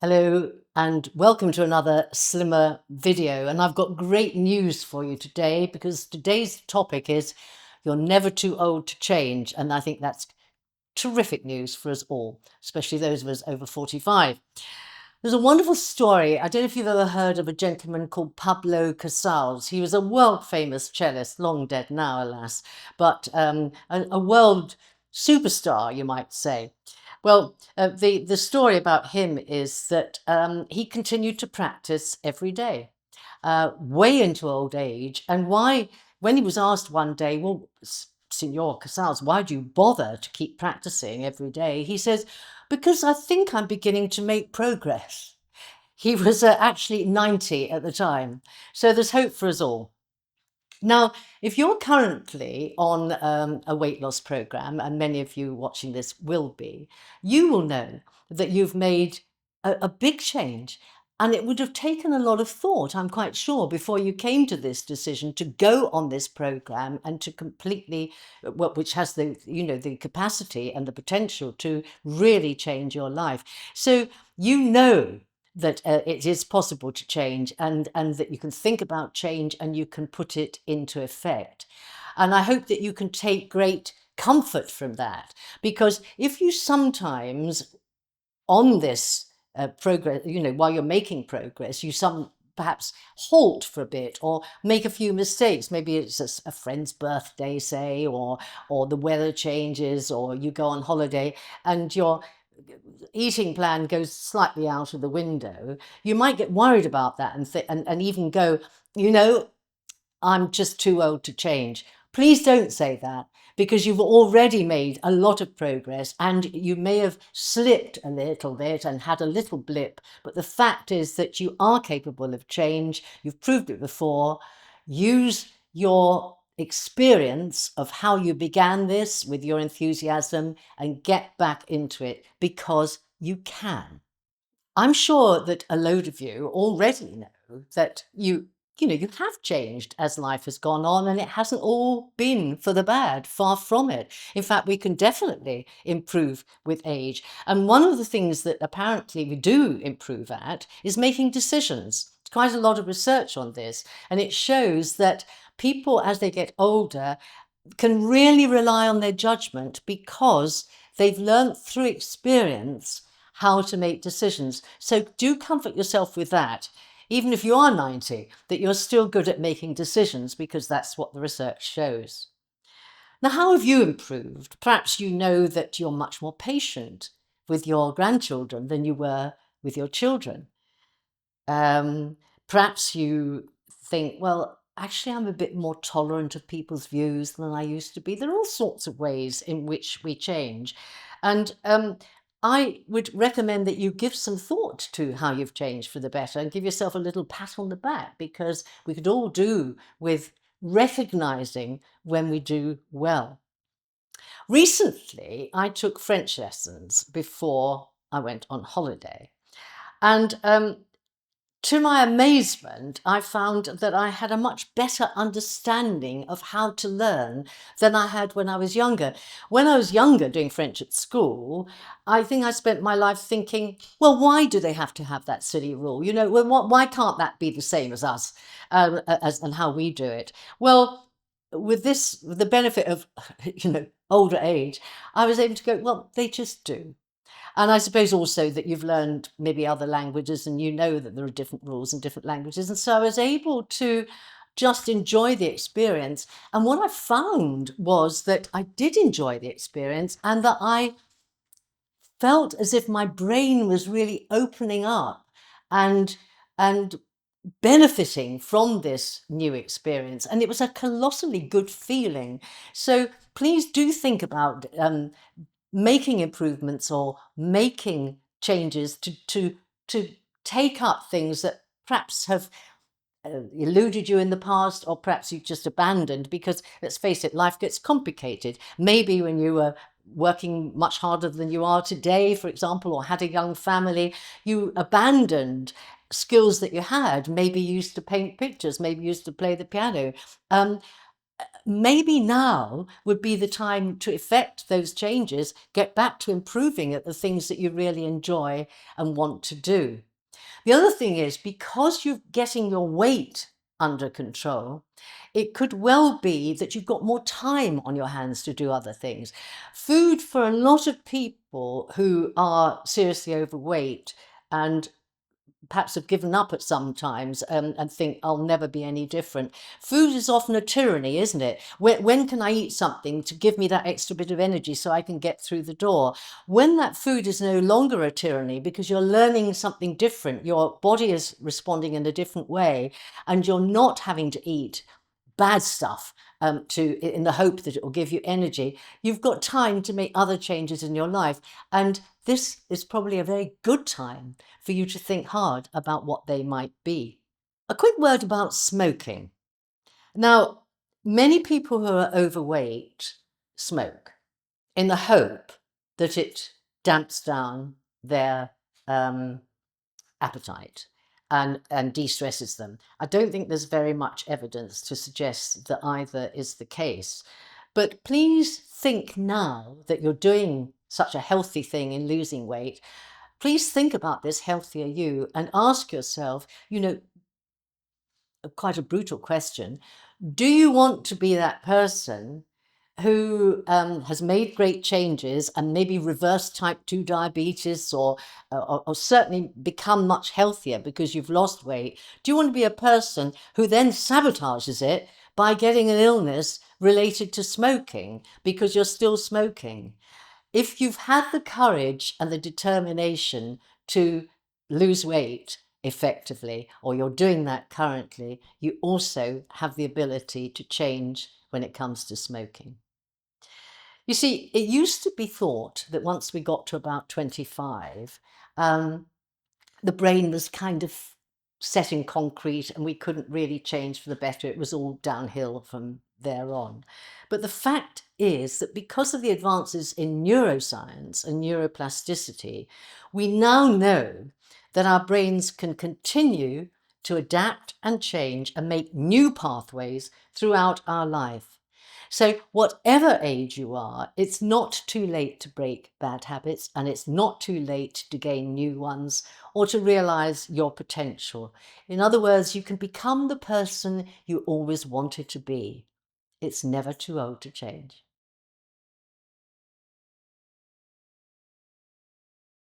Hello and welcome to another Slimmer video. And I've got great news for you today because today's topic is you're never too old to change. And I think that's terrific news for us all, especially those of us over 45. There's a wonderful story. I don't know if you've ever heard of a gentleman called Pablo Casals. He was a world famous cellist, long dead now, alas, but a world superstar, you might say. Well, the story about him is that he continued to practice every day, way into old age. And why, when he was asked one day, well, Signor Casals, why do you bother to keep practicing every day? He says, because I think I'm beginning to make progress. He was actually 90 at the time. So there's hope for us all. Now, if you're currently on a weight loss program, and many of you watching this will be, you will know that you've made a big change. And it would have taken a lot of thought, I'm quite sure, before you came to this decision to go on this program and to completely, which has the capacity and the potential to really change your life. So you know that it is possible to change and that you can think about change and you can put it into effect. And I hope that you can take great comfort from that, because if you sometimes on this progress, while you're making progress, you perhaps halt for a bit or make a few mistakes. Maybe it's a friend's birthday, say, or the weather changes, or you go on holiday and your eating plan goes slightly out of the window. You might get worried about that and even go, I'm just too old to change. Please don't say that, because you've already made a lot of progress and you may have slipped a little bit and had a little blip. But the fact is that you are capable of change. You've proved it before. Use your experience of how you began this with your enthusiasm and get back into it, because you can. I'm sure that a load of you already know that you have changed as life has gone on, and it hasn't all been for the bad, far from it. In fact, we can definitely improve with age. And one of the things that apparently we do improve at is making decisions. There's quite a lot of research on this, and it shows that people, as they get older, can really rely on their judgment because they've learnt through experience how to make decisions. So do comfort yourself with that, even if you are 90, that you're still good at making decisions, because that's what the research shows. Now, how have you improved? Perhaps you know that you're much more patient with your grandchildren than you were with your children. Perhaps you think, well, actually, I'm a bit more tolerant of people's views than I used to be. There are all sorts of ways in which we change. And I would recommend that you give some thought to how you've changed for the better and give yourself a little pat on the back, because we could all do with recognizing when we do well. Recently, I took French lessons before I went on holiday. And to my amazement, I found that I had a much better understanding of how to learn than I had when I was younger. When I was younger doing French at school, I think I spent my life thinking, well, why do they have to have that silly rule? Why can't that be the same as us, and how we do it? Well, with the benefit of, older age, I was able to go, well, they just do. And I suppose also that you've learned maybe other languages and you know that there are different rules in different languages. And so I was able to just enjoy the experience. And what I found was that I did enjoy the experience and that I felt as if my brain was really opening up and benefiting from this new experience. And it was a colossally good feeling. So please do think about making improvements or making changes to take up things that perhaps have eluded you in the past, or perhaps you've just abandoned, because let's face it, life gets complicated. Maybe when you were working much harder than you are today, for example, or had a young family, you abandoned skills that you had. Maybe you used to paint pictures, maybe you used to play the piano. maybe now would be the time to effect those changes, get back to improving at the things that you really enjoy and want to do. The other thing is, because you're getting your weight under control, it could well be that you've got more time on your hands to do other things. Food for a lot of people who are seriously overweight and perhaps have given up at some times, and think I'll never be any different. Food is often a tyranny, isn't it? When can I eat something to give me that extra bit of energy so I can get through the door? When that food is no longer a tyranny because you're learning something different, your body is responding in a different way, and you're not having to eat bad stuff in the hope that it will give you energy, you've got time to make other changes in your life. And this is probably a very good time for you to think hard about what they might be. A quick word about smoking. Now, many people who are overweight smoke in the hope that it damps down their appetite and de-stresses them. I don't think there's very much evidence to suggest that either is the case. But please think, now that you're doing such a healthy thing in losing weight, please think about this healthier you and ask yourself, quite a brutal question. Do you want to be that person who has made great changes and maybe reversed type 2 diabetes, or certainly become much healthier because you've lost weight? Do you want to be a person who then sabotages it by getting an illness related to smoking because you're still smoking? If you've had the courage and the determination to lose weight effectively, or you're doing that currently, you also have the ability to change when it comes to smoking. You see, it used to be thought that once we got to about 25, the brain was kind of set in concrete and we couldn't really change for the better. It was all downhill from there on. But the fact is that because of the advances in neuroscience and neuroplasticity, we now know that our brains can continue to adapt and change and make new pathways throughout our life. So whatever age you are, it's not too late to break bad habits, and it's not too late to gain new ones or to realize your potential. In other words, you can become the person you always wanted to be. It's never too old to change.